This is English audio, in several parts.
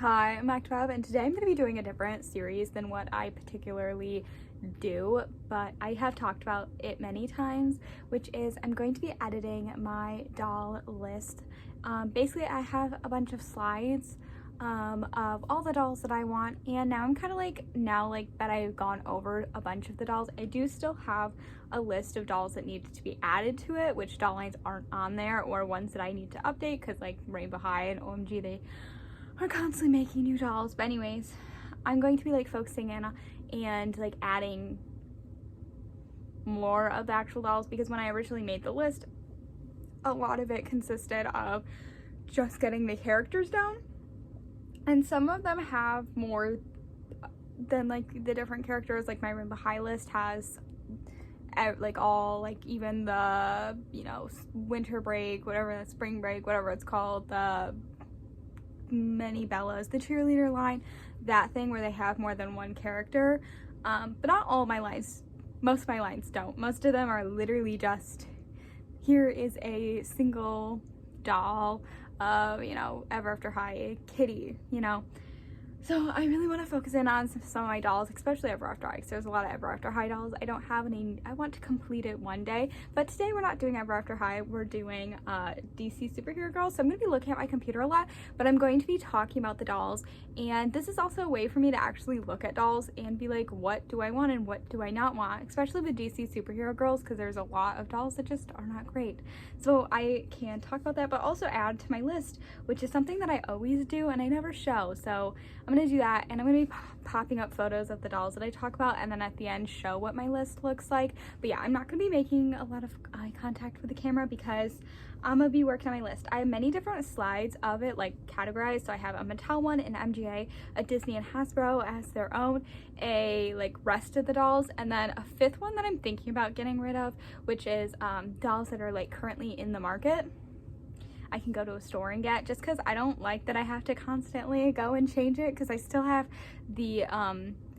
Hi, I'm Active, and today I'm going to be doing a different series than what I particularly do, but I have talked about it many times, which is I'm going to be editing my doll list. Basically, I have a bunch of slides of all the dolls that I want, and now I'm kind of like, that I've gone over a bunch of the dolls, I do still have a list of dolls that need to be added to it, which doll lines aren't on there, or ones that I need to update, because like Rainbow High and OMG, they are constantly making new dolls. But anyways, I'm going to be like focusing in and like adding more of the actual dolls, because when I originally made the list, a lot of it consisted of just getting the characters down, and some of them have more than like the different characters. Like my Rainbow High list has like all, like even the, you know, winter break, whatever, the spring break, whatever it's called, the many Bellas, the cheerleader line, that thing where they have more than one character. But not all my lines, most of my lines don't. Most of them are literally just, here is a single doll of, you know, Ever After High Kitty, you know. So I really want to focus in on some of my dolls, especially Ever After High, because there's a lot of Ever After High dolls. I don't have any. I want to complete it one day, but today we're not doing Ever After High. We're doing DC Superhero Girls. So I'm going to be looking at my computer a lot, but I'm going to be talking about the dolls, and this is also a way for me to actually look at dolls and be like, what do I want and what do I not want, especially with DC Superhero Girls, because there's a lot of dolls that just are not great. So I can talk about that, but also add to my list, which is something that I always do and I never show. So I'm gonna do that, and I'm gonna be popping up photos of the dolls that I talk about, and then at the end show what my list looks like. But yeah, I'm not gonna be making a lot of eye contact with the camera because I'm gonna be working on my list. I have many different slides of it, like categorized. So I have a Mattel one, an MGA, a Disney and Hasbro as their own, a like rest of the dolls, and then a fifth one that I'm thinking about getting rid of, which is dolls that are like currently in the market. I can go to a store and get, just because I don't like that I have to constantly go and change it, because I still have the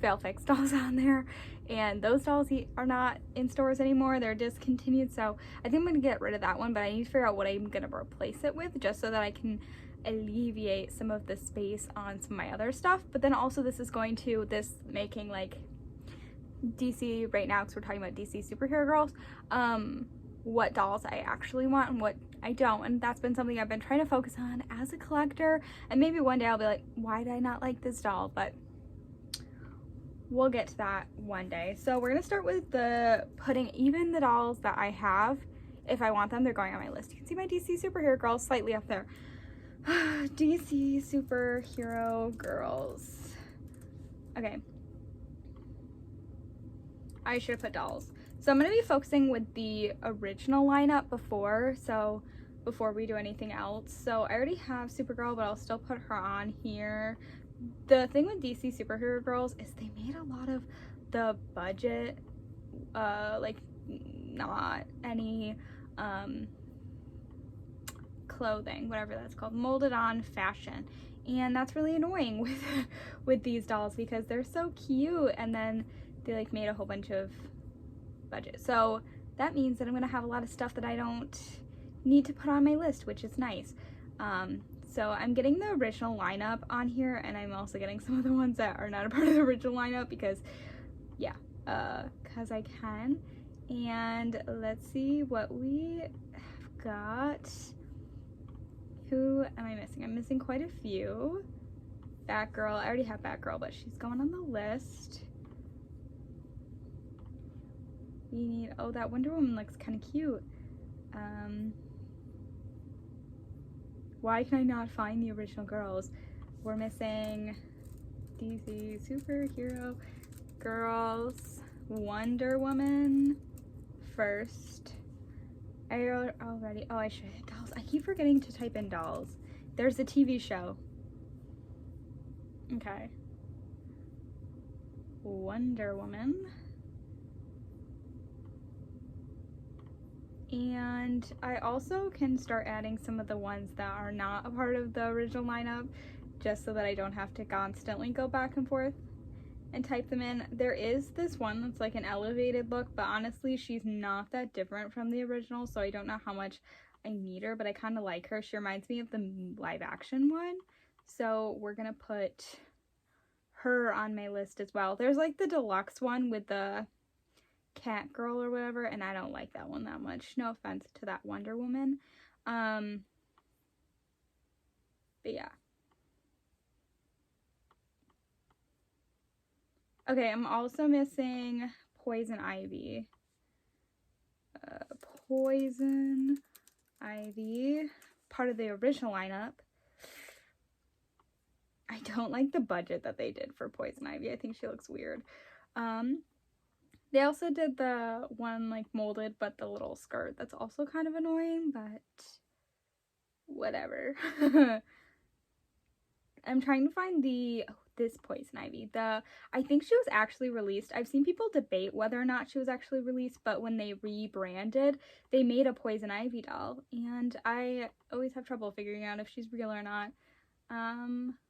Fail Fix dolls on there, and those dolls are not in stores anymore. They're discontinued, so I think I'm going to get rid of that one, but I need to figure out what I'm going to replace it with, just so that I can alleviate some of the space on some of my other stuff. But then also this making like DC right now, because we're talking about DC Superhero Girls, what dolls I actually want and what I don't, and that's been something I've been trying to focus on as a collector, and maybe one day I'll be like, why did I not like this doll? But we'll get to that one day. So we're gonna start with putting even the dolls that I have, if I want them, they're going on my list. You can see my DC Superhero Girls slightly up there. DC Superhero Girls. Okay, I should have put dolls. So I'm going to be focusing with the original lineup before we do anything else. So I already have Supergirl, but I'll still put her on here. The thing with DC Superhero Girls is they made a lot of the budget, like not any clothing, whatever that's called, molded on fashion. And that's really annoying with these dolls, because they're so cute, and then they like made a whole bunch of budget. So that means that I'm gonna have a lot of stuff that I don't need to put on my list, which is nice. So I'm getting the original lineup on here, and I'm also getting some of the ones that are not a part of the original lineup, because yeah, because I can. And let's see what we have got. Who am I missing? I'm missing quite a few. Batgirl, I already have Batgirl, but she's going on the list. We need, oh, that Wonder Woman looks kind of cute. Why can I not find the original girls? We're missing DC Superhero Girls, Wonder Woman first. I should hit dolls. I keep forgetting to type in dolls. There's a TV show. Okay. Wonder Woman. And I also can start adding some of the ones that are not a part of the original lineup, just so that I don't have to constantly go back and forth and type them in. There is this one that's like an elevated look, but honestly she's not that different from the original, so I don't know how much I need her, but I kind of like her. She reminds me of the live action one, So we're gonna put her on my list as well. There's like the deluxe one with the cat girl or whatever, and I don't like that one that much. No offense to that Wonder Woman. But yeah. Okay, I'm also missing Poison Ivy. Poison Ivy, part of the original lineup. I don't like the budget that they did for Poison Ivy. I think she looks weird. They also did the one like molded but the little skirt. That's also kind of annoying, but whatever. I'm trying to find this Poison Ivy. I think she was actually released. I've seen people debate whether or not she was actually released, but when they rebranded, they made a Poison Ivy doll, and I always have trouble figuring out if she's real or not.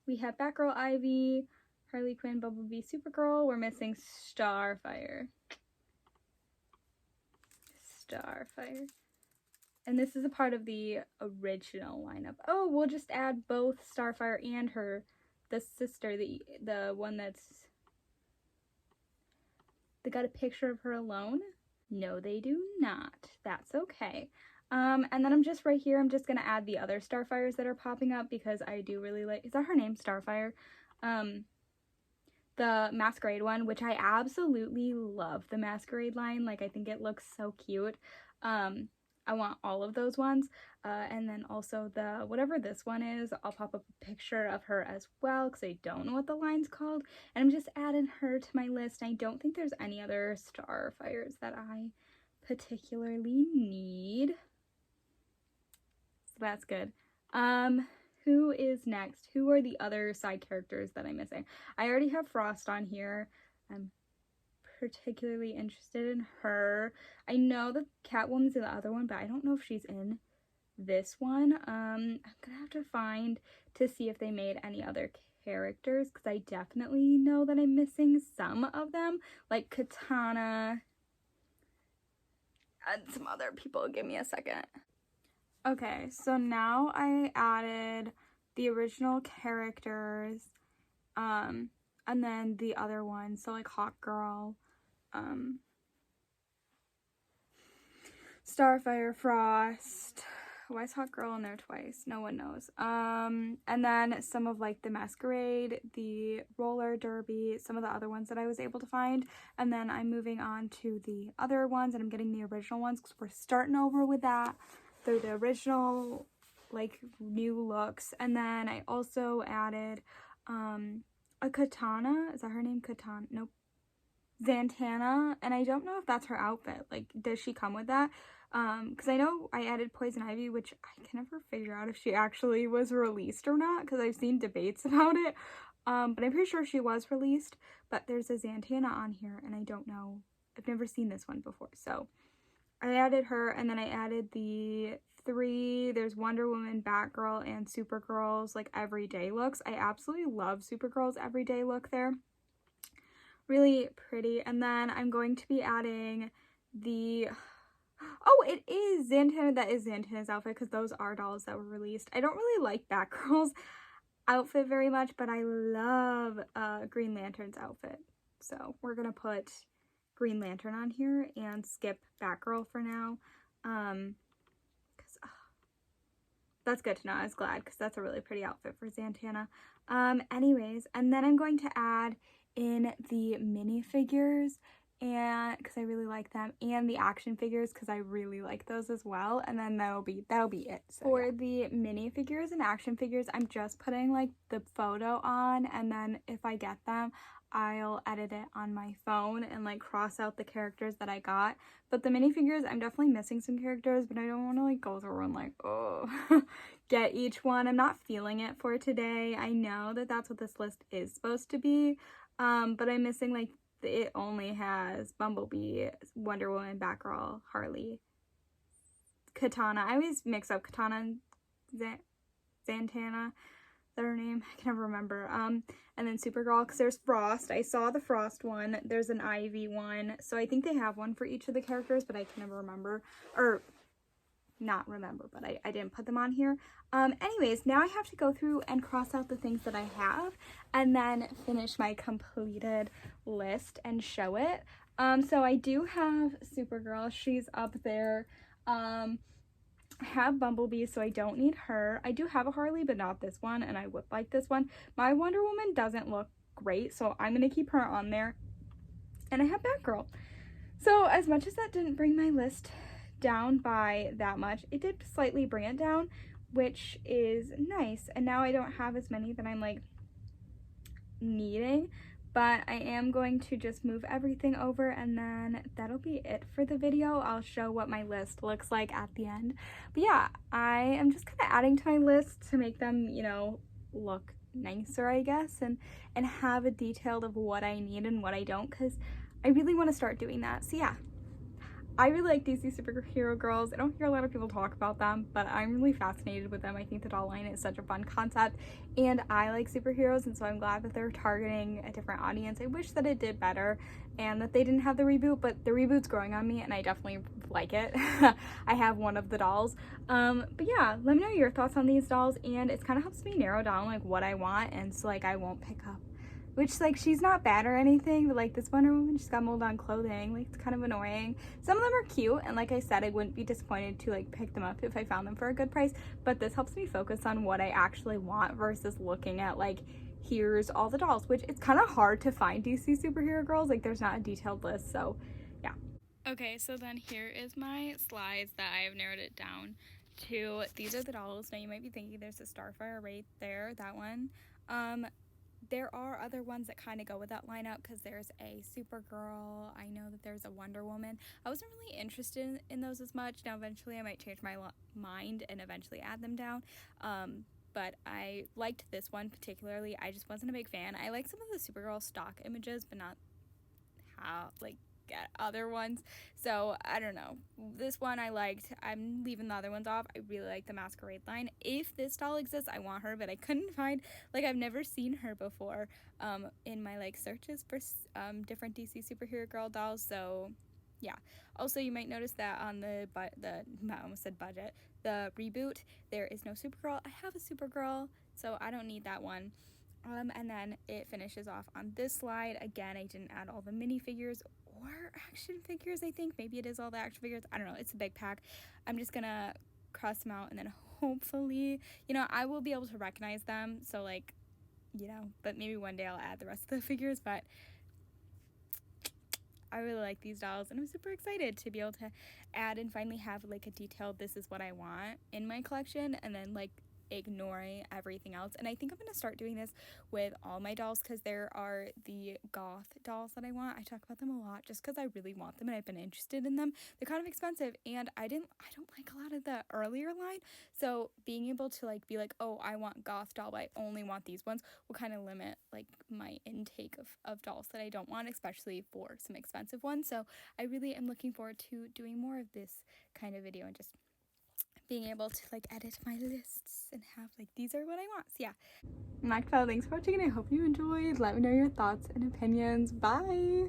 We have Batgirl Ivy, Harley Quinn, Bumblebee, Supergirl. We're missing Starfire. And this is a part of the original lineup. Oh, we'll just add both Starfire and the sister, the one they got a picture of her alone. No, they do not. That's okay. And then I'm just right here, I'm just gonna add the other Starfires that are popping up because I do really like, is that her name, Starfire? The Masquerade one, which I absolutely love the Masquerade line. Like, I think it looks so cute. I want all of those ones. And then also the, whatever this one is, I'll pop up a picture of her as well because I don't know what the line's called. And I'm just adding her to my list. I don't think there's any other Starfires that I particularly need. So that's good. Who is next? Who are the other side characters that I'm missing? I already have Frost on here. I'm particularly interested in her. I know that Catwoman's in the other one, but I don't know if she's in this one. I'm gonna have to find to see if they made any other characters, because I definitely know that I'm missing some of them, like Katana and some other people. Give me a second. Okay, so now I added the original characters, and then the other ones, so like Hawkgirl, Starfire, Frost. Why is Hawkgirl in there twice? No one knows. And then some of like the Masquerade, the Roller Derby, some of the other ones that I was able to find. And then I'm moving on to the other ones, and I'm getting the original ones because we're starting over with that. They're the original, like, new looks. And then I also added a Katana. Is that her name? Katana? Nope. Zatanna. And I don't know if that's her outfit. Like, does she come with that? Because I know I added Poison Ivy, which I can never figure out if she actually was released or not, because I've seen debates about it. But I'm pretty sure she was released. But there's a Zatanna on here, and I don't know. I've never seen this one before, so I added her, and then I added the there's Wonder Woman, Batgirl, and Supergirl's like everyday looks. I absolutely love Supergirl's everyday look there. Really pretty. And then I'm going to be adding oh, it is Zatanna. That is Zatanna's outfit, because those are dolls that were released. I don't really like Batgirl's outfit very much, but I love Green Lantern's outfit. So we're gonna put Green Lantern on here and skip Batgirl for now, because that's good to know. I was glad, because that's a really pretty outfit for Zatanna. Anyways, and then I'm going to add in the minifigures, and because I really like them, and the action figures because I really like those as well. And then that'll be it. So, for yeah, the minifigures and action figures, I'm just putting like the photo on, and then if I get them, I'll edit it on my phone and like cross out the characters that I got. But the minifigures, I'm definitely missing some characters, but I don't want to like go through and like, oh, get each one. I'm not feeling it for today. I know that that's what this list is supposed to be, but I'm missing like, it only has Bumblebee, Wonder Woman, Batgirl, Harley, Katana. I always mix up Katana and Zatanna. Is that her name? I can never remember. And then Supergirl, because there's Frost. I saw the Frost one. There's an Ivy one. So I think they have one for each of the characters, but I can never remember. Or not remember, but I didn't put them on here. Anyways, now I have to go through and cross out the things that I have and then finish my completed list and show it. So I do have Supergirl. She's up there. I have Bumblebee, so I don't need her. I do have a Harley, but not this one, and I would like this one. My Wonder Woman doesn't look great, so I'm going to keep her on there. And I have Batgirl. So as much as that didn't bring my list down by that much, it did slightly bring it down, which is nice. And now I don't have as many that I'm like needing, but I am going to just move everything over, and then that'll be it for the video. I'll show what my list looks like at the end. But yeah, I am just kind of adding to my list to make them, you know, look nicer, I guess, and have a detail of what I need and what I don't, because I really want to start doing that. So yeah, I really like DC Superhero Girls. I don't hear a lot of people talk about them, but I'm really fascinated with them. I think the doll line is such a fun concept, and I like superheroes, and so I'm glad that they're targeting a different audience. I wish that it did better and that they didn't have the reboot, but the reboot's growing on me, and I definitely like it. I have one of the dolls. But yeah, let me know your thoughts on these dolls, and it kind of helps me narrow down like what I want, and so like I won't pick up, which, like, she's not bad or anything, but like this Wonder Woman just got mold on clothing. Like, it's kind of annoying. Some of them are cute, and like I said, I wouldn't be disappointed to like pick them up if I found them for a good price, but this helps me focus on what I actually want versus looking at like, here's all the dolls, which it's kind of hard to find DC Superhero Girls. Like, there's not a detailed list, so yeah. Okay, so then here is my slides that I have narrowed it down to. These are the dolls. Now you might be thinking there's a Starfire right there, that one. There are other ones that kind of go with that lineup, because there's a Supergirl. I know that there's a Wonder Woman. I wasn't really interested in those as much. Now eventually I might change my mind and eventually add them down. But I liked this one particularly. I just wasn't a big fan. I like some of the Supergirl stock images, but not how, like, get other ones. So I don't know, this one I liked. I'm leaving the other ones off. I really like the Masquerade line. If this doll exists, I want her, but I couldn't find, like, I've never seen her before in my like searches for different DC Superhero Girl dolls. So yeah. Also, you might notice that on I almost said budget, the reboot, there is no Supergirl. I have a Supergirl, so I don't need that one. And then it finishes off on this slide. Again, I didn't add all the minifigures or action figures, I think. Maybe it is all the action figures. I don't know. It's a big pack. I'm just gonna cross them out, and then hopefully, you know, I will be able to recognize them. So, like, you know, but maybe one day I'll add the rest of the figures. But I really like these dolls, and I'm super excited to be able to add and finally have like a detailed, this is what I want in my collection, and then like ignoring everything else. And I think I'm going to start doing this with all my dolls, because there are the goth dolls that I want. I talk about them a lot just because I really want them and I've been interested in them. They're kind of expensive, and I don't like a lot of the earlier line, so being able to like be like, oh, I want goth doll, but I only want these ones, will kind of limit like my intake of dolls that I don't want, especially for some expensive ones. So I really am looking forward to doing more of this kind of video and just being able to like edit my lists and have like, these are what I want. So yeah, Macfell, thanks for watching, and I hope you enjoyed. Let me know your thoughts and opinions. Bye.